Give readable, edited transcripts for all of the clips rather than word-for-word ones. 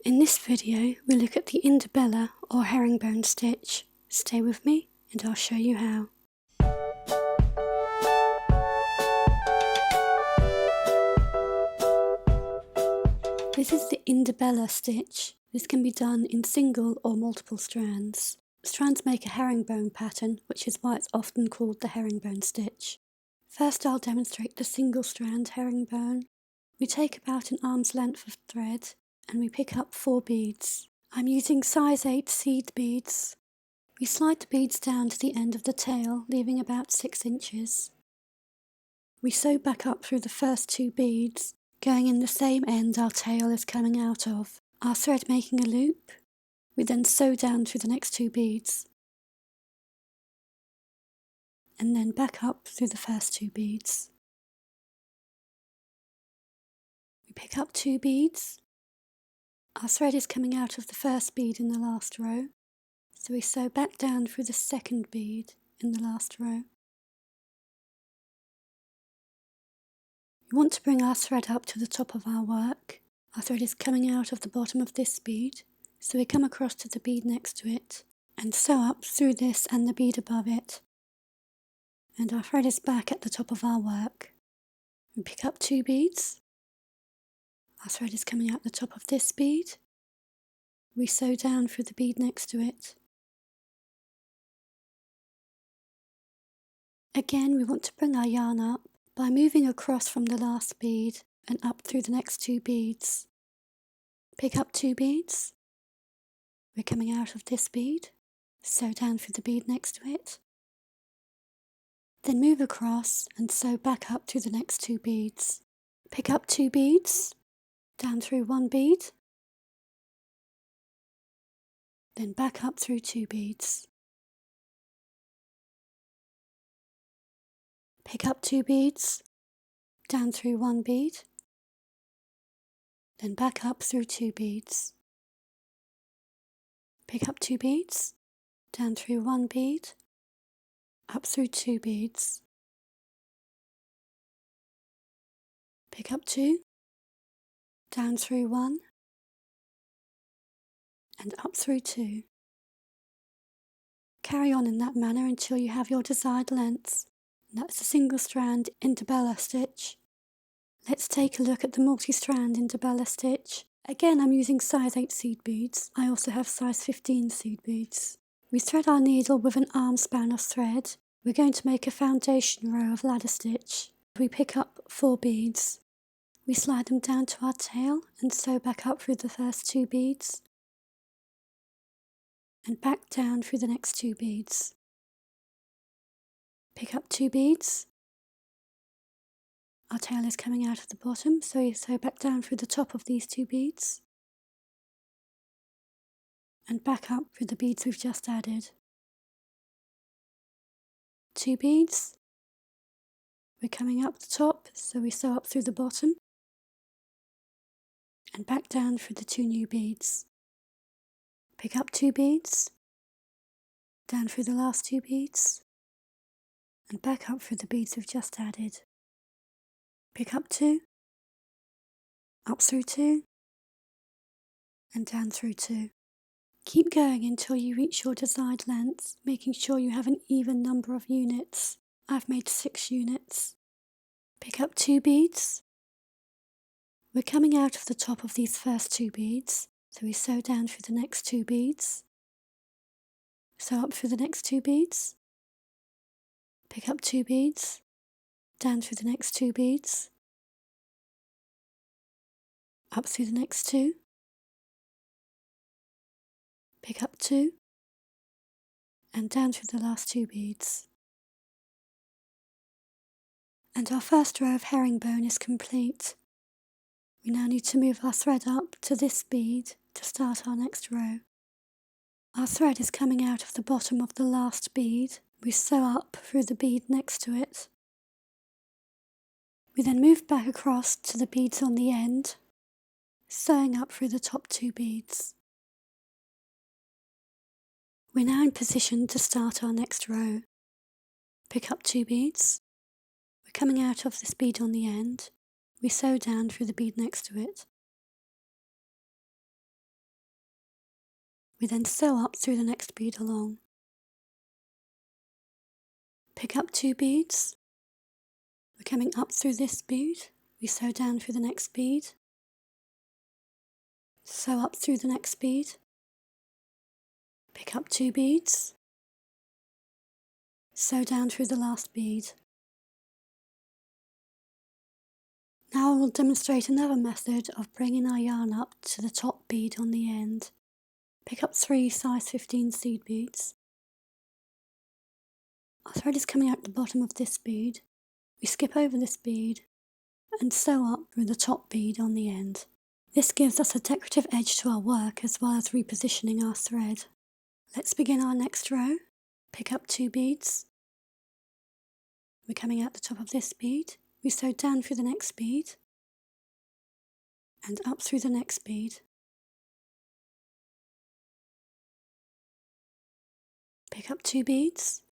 In this video, we look at the Ndebele or herringbone stitch. Stay with me and I'll show you how. This is the Ndebele stitch. This can be done in single or multiple strands. Strands make a herringbone pattern, which is why it's often called the herringbone stitch. First I'll demonstrate the single strand herringbone. We take about an arm's length of thread and we pick up 4 beads. I'm using size 8 seed beads. We slide the beads down to the end of the tail, leaving about 6 inches. We sew back up through the first 2 beads, going in the same end our tail is coming out of, our thread making a loop. We then sew down through the next 2 beads, and then back up through the first 2 beads. We pick up 2 beads. Our thread is coming out of the first bead in the last row, so we sew back down through the second bead in the last row. We want to bring our thread up to the top of our work. Our thread is coming out of the bottom of this bead, so we come across to the bead next to it and sew up through this and the bead above it. And our thread is back at the top of our work. We pick up 2 beads. Our thread is coming out the top of this bead. We sew down through the bead next to it. Again, we want to bring our yarn up by moving across from the last bead and up through the next 2 beads. Pick up 2 beads. We're coming out of this bead. Sew down through the bead next to it. Then move across and sew back up through the next 2 beads. Pick up 2 beads. Down through 1 bead, then back up through 2 beads. Pick up 2 beads, down through 1 bead, then back up through 2 beads. Pick up 2 beads, down through 1 bead, up through 2 beads. Pick up 2, down through 1 and up through 2. Carry on in that manner until you have your desired length. And that's a single strand Ndebele stitch. Let's take a look at the multi-strand Ndebele stitch. Again, I'm using size 8 seed beads. I also have size 15 seed beads. We thread our needle with an arm span of thread. We're going to make a foundation row of ladder stitch. We pick up 4 beads. We slide them down to our tail and sew back up through the first 2 beads and back down through the next 2 beads. Pick up 2 beads. Our tail is coming out of the bottom, so we sew back down through the top of these 2 beads and back up through the beads we've just added. 2 beads. We're coming up the top, so we sew up through the bottom and back down through the 2 new beads. Pick up 2 beads, down through the last 2 beads, and back up through the beads we've just added. Pick up 2, up through 2, and down through 2. Keep going until you reach your desired length, making sure you have an even number of units. I've made 6 units. Pick up 2 beads. We're coming out of the top of these first 2 beads, so we sew down through the next 2 beads, sew up through the next 2 beads, pick up 2 beads, down through the next 2 beads, up through the next 2, pick up 2, and down through the last 2 beads. And our first row of herringbone is complete. We now need to move our thread up to this bead to start our next row. Our thread is coming out of the bottom of the last bead. We sew up through the bead next to it. We then move back across to the beads on the end, sewing up through the top 2 beads. We're now in position to start our next row. Pick up 2 beads. We're coming out of this bead on the end. We sew down through the bead next to it. We then sew up through the next bead along. Pick up 2 beads. We're coming up through this bead. We sew down through the next bead. Sew up through the next bead. Pick up 2 beads. Sew down through the last bead. Now I will demonstrate another method of bringing our yarn up to the top bead on the end. Pick up 3 size 15 seed beads. Our thread is coming out the bottom of this bead. We skip over this bead and sew up through the top bead on the end. This gives us a decorative edge to our work as well as repositioning our thread. Let's begin our next row. Pick up 2 beads. We're coming out the top of this bead. We sew down through the next bead and up through the next bead. Pick up 2 beads,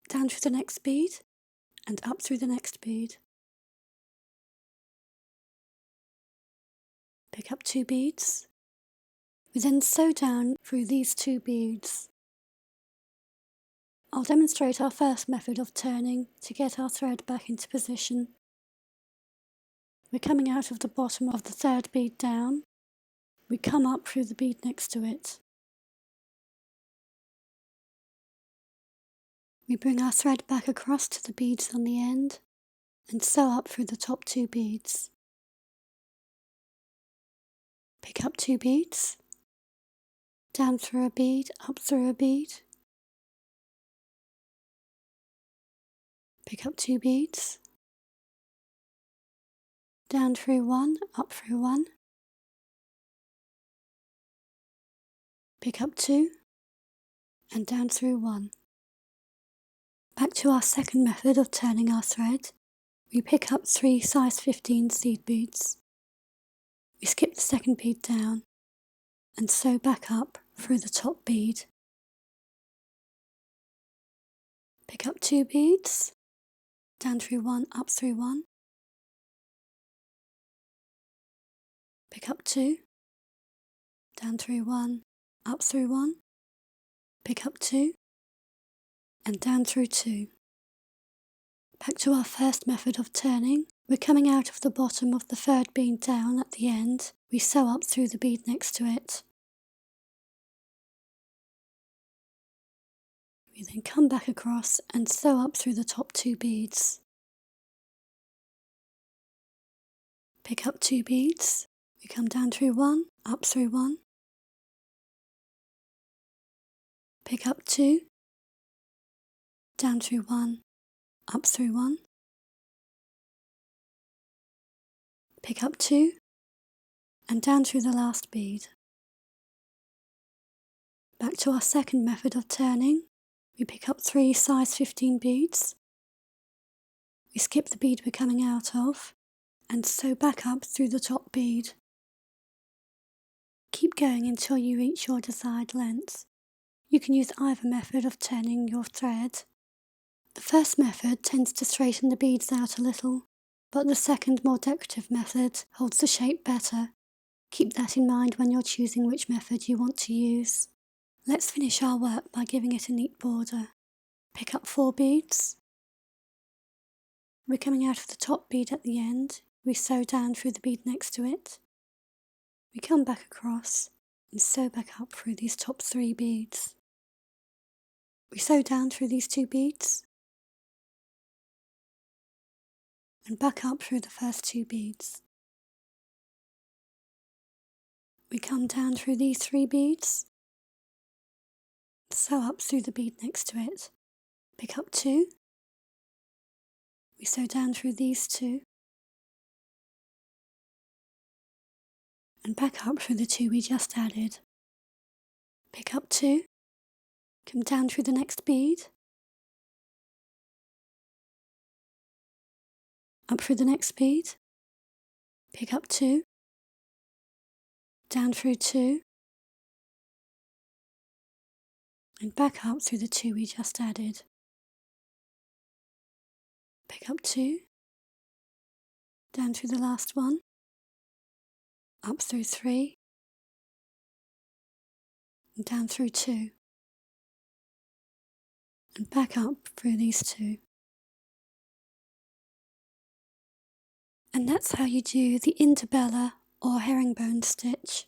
down through the next bead and up through the next bead. Pick up 2 beads. We then sew down through these 2 beads. I'll demonstrate our first method of turning to get our thread back into position. We're coming out of the bottom of the 3rd bead down. We come up through the bead next to it. We bring our thread back across to the beads on the end and sew up through the top 2 beads. Pick up 2 beads, down through a bead, up through a bead. Pick up 2 beads, down through 1, up through 1. Pick up 2 and down through 1. Back to our second method of turning our thread. We pick up 3 size 15 seed beads. We skip the 2nd bead down and sew back up through the top bead. Pick up 2 beads, down through 1, up through 1. Pick up 2, down through 1, up through 1. Pick up 2 and down through 2. Back to our first method of turning. We're coming out of the bottom of the 3rd bead down at the end. We sew up through the bead next to it. We then come back across and sew up through the top 2 beads. Pick up 2 beads. We come down through 1, up through 1. Pick up 2, down through 1, up through 1. Pick up 2 and down through the last bead. Back to our second method of turning. We pick up 3 size 15 beads. We skip the bead we're coming out of and sew back up through the top bead. Keep going until you reach your desired length. You can use either method of turning your thread. The first method tends to straighten the beads out a little, but the second, more decorative method holds the shape better. Keep that in mind when you're choosing which method you want to use. Let's finish our work by giving it a neat border. Pick up 4 beads. We're coming out of the top bead at the end. We sew down through the bead next to it. We come back across and sew back up through these top 3 beads. We sew down through these 2 beads and back up through the first 2 beads. We come down through these 3 beads, sew up through the bead next to it. Pick up 2. We sew down through these 2 and back up through the 2 we just added. Pick up 2, come down through the next bead, up through the next bead, pick up 2, down through 2, and back up through the 2 we just added. Pick up 2, down through the last one, up through 3, and down through 2 and back up through these 2. And that's how you do the Ndebele or herringbone stitch.